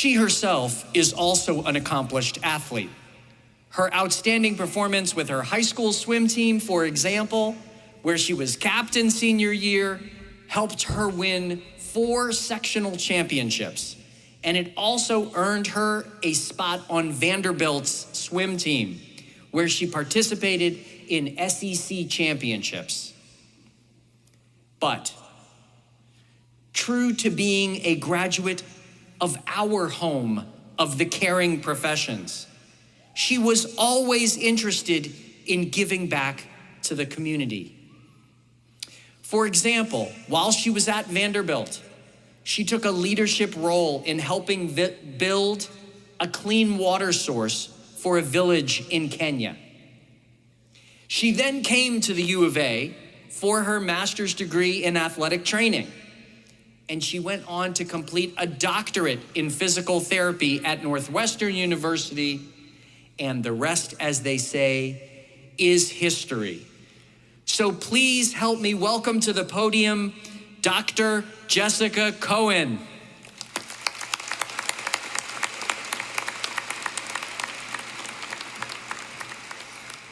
She herself is also an accomplished athlete. Her outstanding performance with her high school swim team, for example, where she was captain senior year, helped her win 4 sectional championships. And it also earned her a spot on Vanderbilt's swim team, where she participated in SEC championships. But true to being a graduate of our home of the caring professions, she was always interested in giving back to the community. For example, while she was at Vanderbilt, she took a leadership role in helping build a clean water source for a village in Kenya. She then came to the U of A for her master's degree in athletic training, and she went on to complete a doctorate in physical therapy at Northwestern University, and the rest, as they say, is history. So please help me welcome to the podium Dr. Jessica Cohen.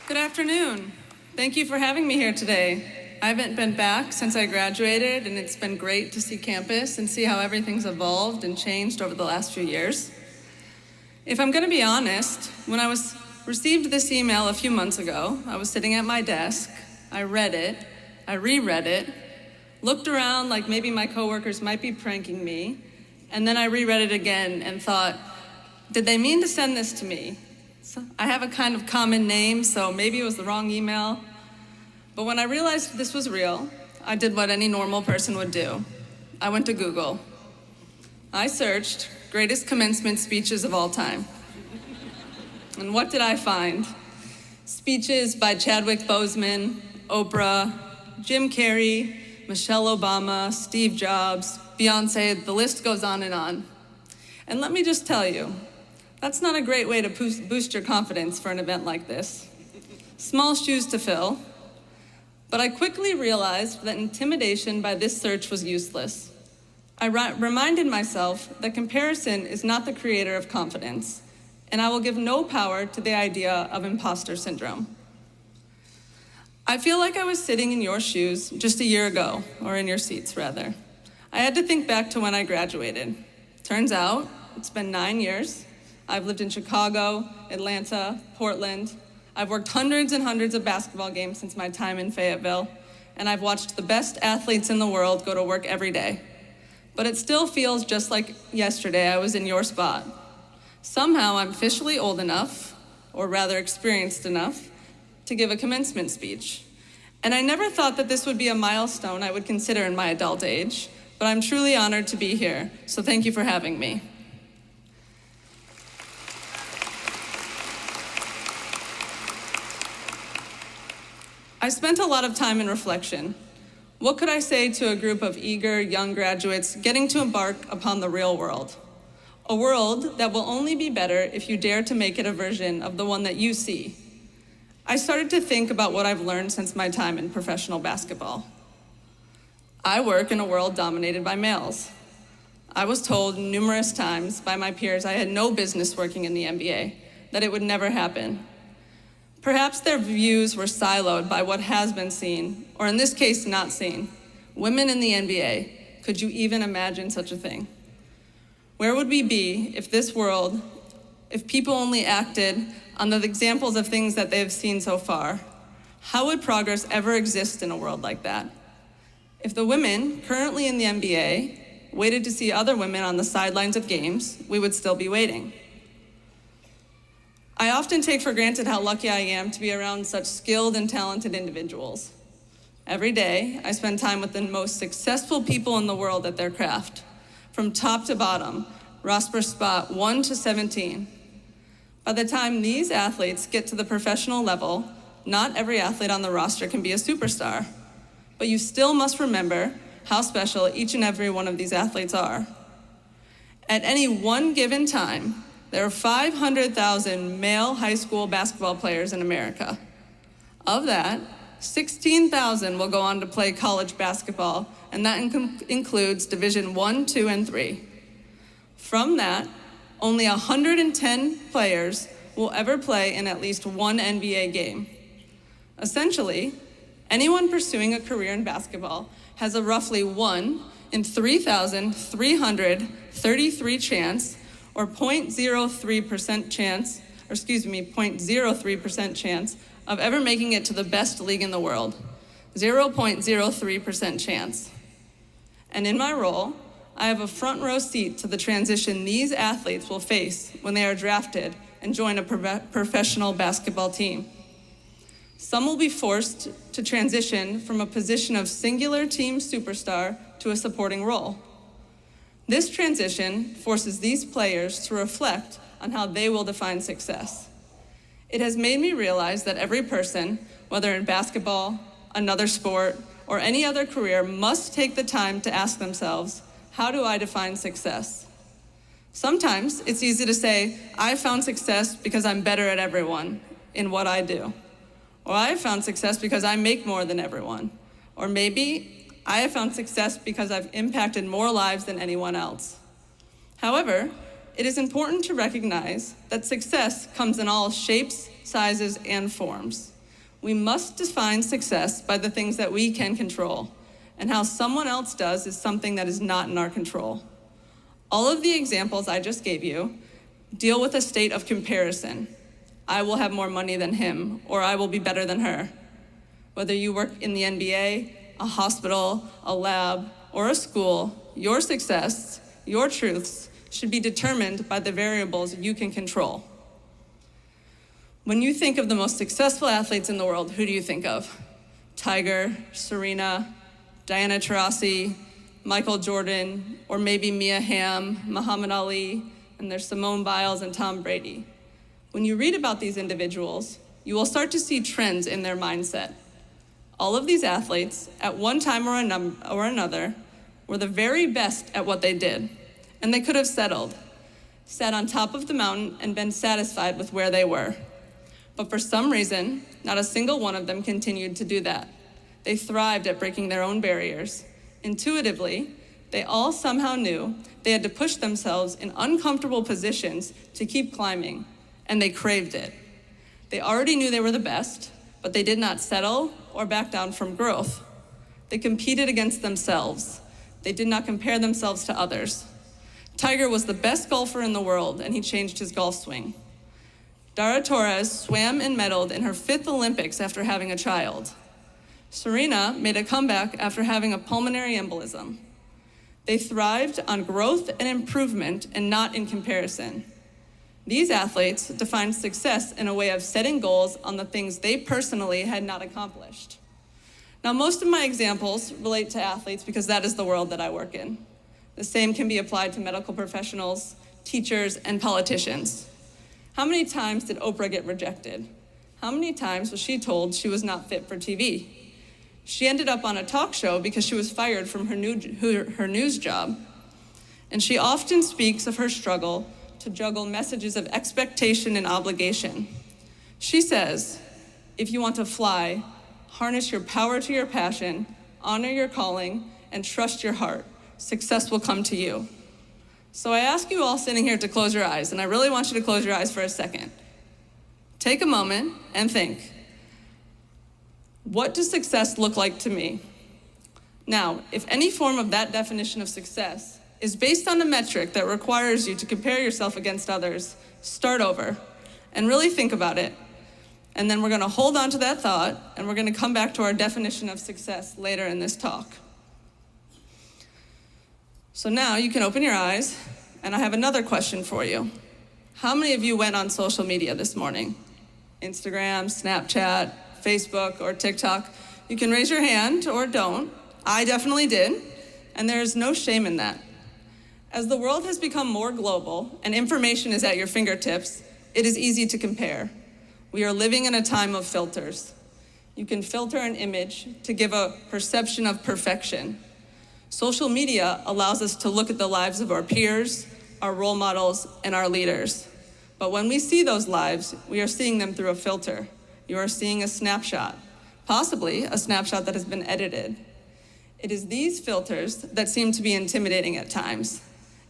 Good afternoon. Thank you for having me here today. I haven't been back since I graduated, and it's been great to see campus and see how everything's evolved and changed over the last few years. If I'm gonna be honest, when I received this email a few months ago, I was sitting at my desk, I read it, I reread it, looked around like maybe my coworkers might be pranking me, and then I reread it again and thought, did they mean to send this to me? So I have a kind of common name, so maybe it was the wrong email. But when I realized this was real, I did what any normal person would do. I went to Google. I searched greatest commencement speeches of all time. And what did I find? Speeches by Chadwick Boseman, Oprah, Jim Carrey, Michelle Obama, Steve Jobs, Beyonce, the list goes on. And let me just tell you, that's not a great way to boost your confidence for an event like this. Small shoes to fill, but I quickly realized that intimidation by this search was useless. I reminded myself that comparison is not the creator of confidence, and I will give no power to the idea of imposter syndrome. I feel like I was sitting in your shoes just a year ago, or in your seats rather. I had to think back to when I graduated. Turns out, it's been 9 years. I've lived in Chicago, Atlanta, Portland. I've worked hundreds and hundreds of basketball games since my time in Fayetteville, and I've watched the best athletes in the world go to work every day. But it still feels just like yesterday I was in your spot. Somehow I'm officially old enough, or rather experienced enough, to give a commencement speech. And I never thought that this would be a milestone I would consider in my adult age, but I'm truly honored to be here, so thank you for having me. I spent a lot of time in reflection. What could I say to a group of eager young graduates getting to embark upon the real world? A world that will only be better if you dare to make it a version of the one that you see. I started to think about what I've learned since my time in professional basketball. I work in a world dominated by males. I was told numerous times by my peers I had no business working in the NBA, that it would never happen. Perhaps their views were siloed by what has been seen, or in this case, not seen. Women in the NBA, could you even imagine such a thing? Where would we be if if people only acted on the examples of things that they've seen so far? How would progress ever exist in a world like that? If the women currently in the NBA waited to see other women on the sidelines of games, we would still be waiting. I often take for granted how lucky I am to be around such skilled and talented individuals. Every day, I spend time with the most successful people in the world at their craft, from top to bottom, roster spot 1 to 17. By the time these athletes get to the professional level, not every athlete on the roster can be a superstar, but you still must remember how special each and every one of these athletes are. At any one given time, there are 500,000 male high school basketball players in America. Of that, 16,000 will go on to play college basketball, and that includes Division 1, 2, and 3. From that, only 110 players will ever play in at least one NBA game. Essentially, anyone pursuing a career in basketball has a roughly 1 in 3,333 chance, or 0.03% chance, 0.03% chance of ever making it to the best league in the world. 0.03% chance. And in my role, I have a front row seat to the transition these athletes will face when they are drafted and join a professional basketball team. Some will be forced to transition from a position of singular team superstar to a supporting role. This transition forces these players to reflect on how they will define success. It has made me realize that every person, whether in basketball, another sport, or any other career, must take the time to ask themselves, how do I define success? Sometimes it's easy to say, I found success because I'm better at everyone in what I do. Or I have found success because I make more than everyone. Or maybe I have found success because I've impacted more lives than anyone else. However, it is important to recognize that success comes in all shapes, sizes, and forms. We must define success by the things that we can control, and how someone else does is something that is not in our control. All of the examples I just gave you deal with a state of comparison. I will have more money than him, or I will be better than her. Whether you work in the NBA, a hospital, a lab, or a school, your success, your truths, should be determined by the variables you can control. When you think of the most successful athletes in the world, who do you think of? Tiger, Serena, Diana Taurasi, Michael Jordan, or maybe Mia Hamm, Muhammad Ali, and there's Simone Biles and Tom Brady. When you read about these individuals, you will start to see trends in their mindset. All of these athletes, at one time or another, were the very best at what they did, and they could have settled, sat on top of the mountain and been satisfied with where they were. But for some reason, not a single one of them continued to do that. They thrived at breaking their own barriers. Intuitively, they all somehow knew they had to push themselves in uncomfortable positions to keep climbing, and they craved it. They already knew they were the best, but they did not settle or back down from growth. They competed against themselves. They did not compare themselves to others. Tiger was the best golfer in the world, and he changed his golf swing. Dara Torres swam and medaled in her 5th Olympics after having a child. Serena made a comeback after having a pulmonary embolism. They thrived on growth and improvement and not in comparison. These athletes defined success in a way of setting goals on the things they personally had not accomplished. Now, most of my examples relate to athletes because that is the world that I work in. The same can be applied to medical professionals, teachers, and politicians. How many times did Oprah get rejected? How many times was she told she was not fit for TV? She ended up on a talk show because she was fired from her news job. And she often speaks of her struggle to juggle messages of expectation and obligation. She says, if you want to fly, harness your power to your passion, honor your calling, and trust your heart. Success will come to you. So I ask you all sitting here to close your eyes, and I really want you to close your eyes for a second. Take a moment and think, what does success look like to me? Now, if any form of that definition of success is based on a metric that requires you to compare yourself against others, start over and really think about it. And then we're going to hold on to that thought, and we're going to come back to our definition of success later in this talk. So now you can open your eyes, and I have another question for you. How many of you went on social media this morning? Instagram, Snapchat, Facebook, or TikTok? You can raise your hand or don't. I definitely did, and there's no shame in that. As the world has become more global and information is at your fingertips, it is easy to compare. We are living in a time of filters. You can filter an image to give a perception of perfection. Social media allows us to look at the lives of our peers, our role models, and our leaders. But when we see those lives, we are seeing them through a filter. You are seeing a snapshot, possibly a snapshot that has been edited. It is these filters that seem to be intimidating at times.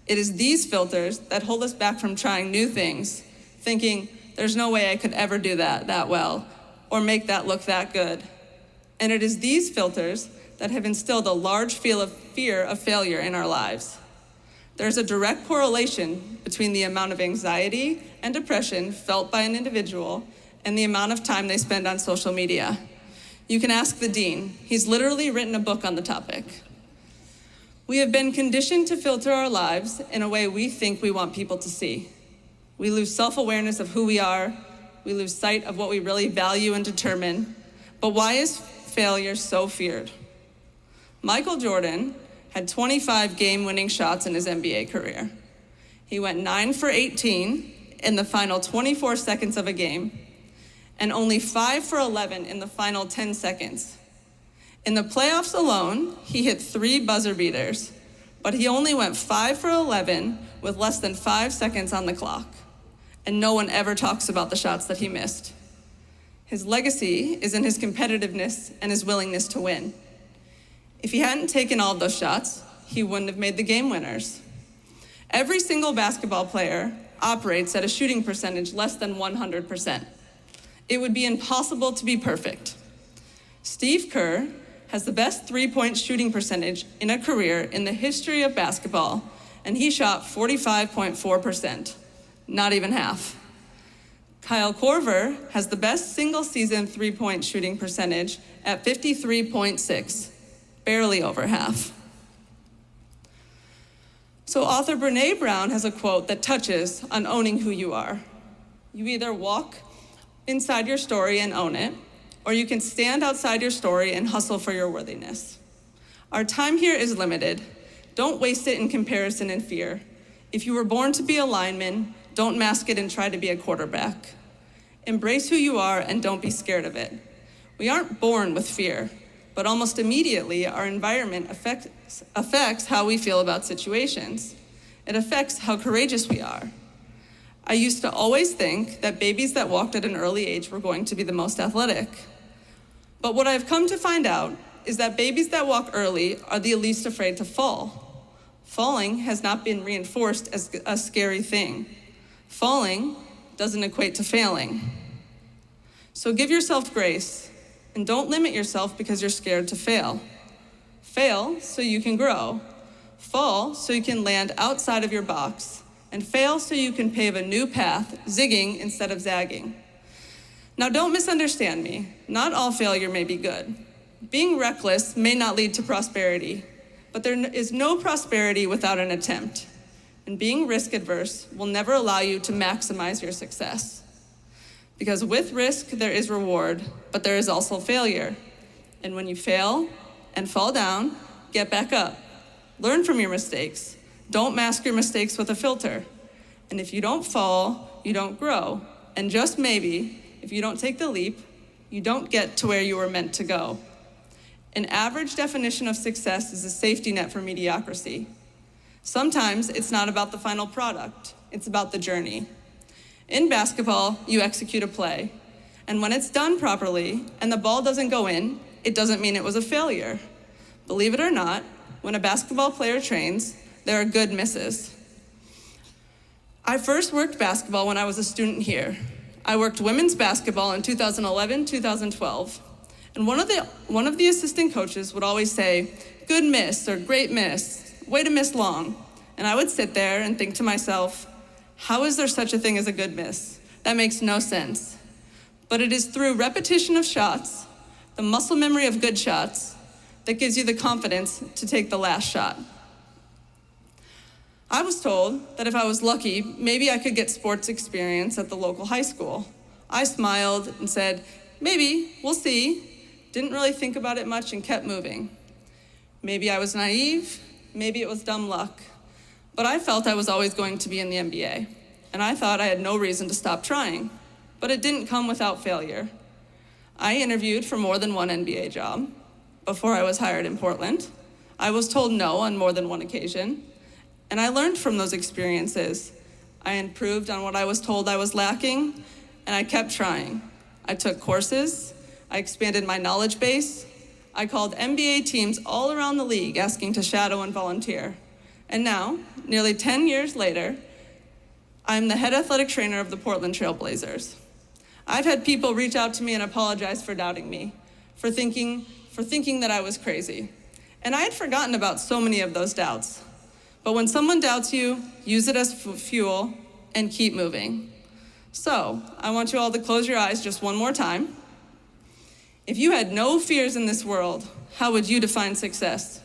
It is these filters that hold us back from trying new things, thinking, there's no way I could ever do that well, or make that look that good. And it is these filters that have instilled a large fear of failure in our lives. There's a direct correlation between the amount of anxiety and depression felt by an individual and the amount of time they spend on social media. You can ask the dean. He's literally written a book on the topic. We have been conditioned to filter our lives in a way we think we want people to see. We lose self-awareness of who we are. We lose sight of what we really value and determine. But why is failure so feared? Michael Jordan had 25 game-winning shots in his NBA career. He went 9 for 18 in the final 24 seconds of a game, and only 5 for 11 in the final 10 seconds. In the playoffs alone, he hit 3 buzzer beaters, but he only went 5 for 11 with less than 5 seconds on the clock, and no one ever talks about the shots that he missed. His legacy is in his competitiveness and his willingness to win. If he hadn't taken all of those shots, he wouldn't have made the game winners. Every single basketball player operates at a shooting percentage less than 100%. It would be impossible to be perfect. Steve Kerr has the best three-point shooting percentage in a career in the history of basketball, and he shot 45.4%, not even half. Kyle Korver has the best single-season three-point shooting percentage at 53.6%. Barely over half. So author Brené Brown has a quote that touches on owning who you are. You either walk inside your story and own it, or you can stand outside your story and hustle for your worthiness. Our time here is limited. Don't waste it in comparison and fear. If you were born to be a lineman, don't mask it and try to be a quarterback. Embrace who you are and don't be scared of it. We aren't born with fear, but almost immediately our environment affects how we feel about situations. It affects how courageous we are. I used to always think that babies that walked at an early age were going to be the most athletic. But what I've come to find out is that babies that walk early are the least afraid to fall. Falling has not been reinforced as a scary thing. Falling doesn't equate to failing. So give yourself grace. And don't limit yourself because you're scared to fail. Fail so you can grow. Fall so you can land outside of your box. And fail so you can pave a new path, zigging instead of zagging. Now don't misunderstand me. Not all failure may be good. Being reckless may not lead to prosperity, but there is no prosperity without an attempt. And being risk adverse will never allow you to maximize your success. Because with risk, there is reward, but there is also failure. And when you fail and fall down, get back up. Learn from your mistakes. Don't mask your mistakes with a filter. And if you don't fall, you don't grow. And just maybe, if you don't take the leap, you don't get to where you were meant to go. An average definition of success is a safety net for mediocrity. Sometimes it's not about the final product, it's about the journey. In basketball, you execute a play. And when it's done properly and the ball doesn't go in, it doesn't mean it was a failure. Believe it or not, when a basketball player trains, there are good misses. I first worked basketball when I was a student here. I worked women's basketball in 2011, 2012. And one of the assistant coaches would always say, "Good miss," or "Great miss," "Way to miss long." And I would sit there and think to myself, how is there such a thing as a good miss? That makes no sense. But it is through repetition of shots, the muscle memory of good shots, that gives you the confidence to take the last shot. I was told that if I was lucky, maybe I could get sports experience at the local high school. I smiled and said, maybe, we'll see. Didn't really think about it much and kept moving. Maybe I was naive, maybe it was dumb luck. But I felt I was always going to be in the NBA, and I thought I had no reason to stop trying. But it didn't come without failure. I interviewed for more than one NBA job before I was hired in Portland. I was told no on more than one occasion, and I learned from those experiences. I improved on what I was told I was lacking, and I kept trying. I took courses, I expanded my knowledge base, I called NBA teams all around the league asking to shadow and volunteer. And now, nearly 10 years later, I'm the head athletic trainer of the Portland Trail Blazers. I've had people reach out to me and apologize for doubting me, for thinking that I was crazy. And I had forgotten about so many of those doubts. But when someone doubts you, use it as fuel and keep moving. So, I want you all to close your eyes just one more time. If you had no fears in this world, how would you define success?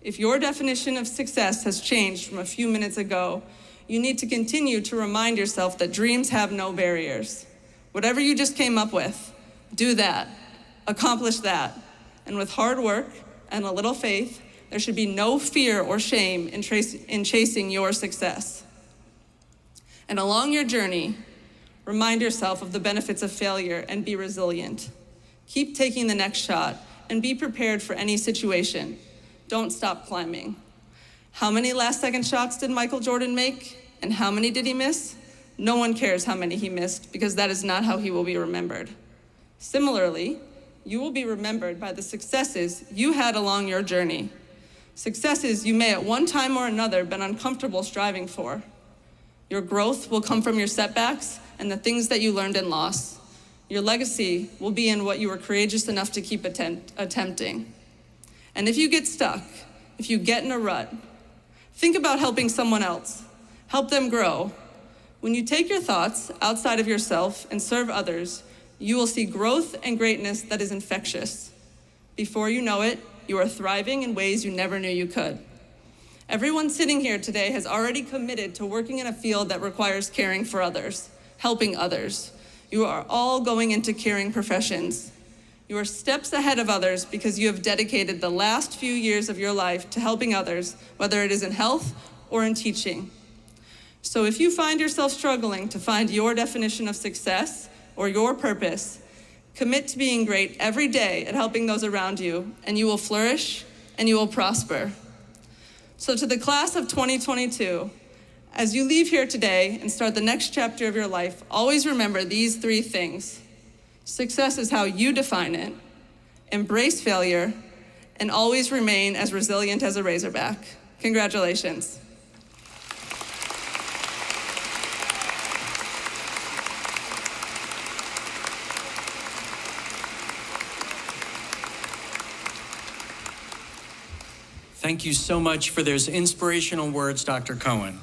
If your definition of success has changed from a few minutes ago, you need to continue to remind yourself that dreams have no barriers. Whatever you just came up with, do that, accomplish that. And with hard work and a little faith, there should be no fear or shame in chasing your success. And along your journey, remind yourself of the benefits of failure and be resilient. Keep taking the next shot and be prepared for any situation. Don't stop climbing. How many last-second shots did Michael Jordan make? And how many did he miss? No one cares how many he missed, because that is not how he will be remembered. Similarly, you will be remembered by the successes you had along your journey. Successes you may at one time or another been uncomfortable striving for. Your growth will come from your setbacks and the things that you learned and lost. Your legacy will be in what you were courageous enough to keep attempting. And if you get stuck, if you get in a rut, think about helping someone else. Help them grow. When you take your thoughts outside of yourself and serve others, you will see growth and greatness that is infectious. Before you know it, you are thriving in ways you never knew you could. Everyone sitting here today has already committed to working in a field that requires caring for others, helping others. You are all going into caring professions. You are steps ahead of others because you have dedicated the last few years of your life to helping others, whether it is in health or in teaching. So if you find yourself struggling to find your definition of success or your purpose, commit to being great every day at helping those around you, and you will flourish and you will prosper. So to the class of 2022, as you leave here today and start the next chapter of your life, always remember these three things. Success is how you define it, embrace failure, and always remain as resilient as a Razorback. Congratulations. Thank you so much for those inspirational words, Dr. Cohen.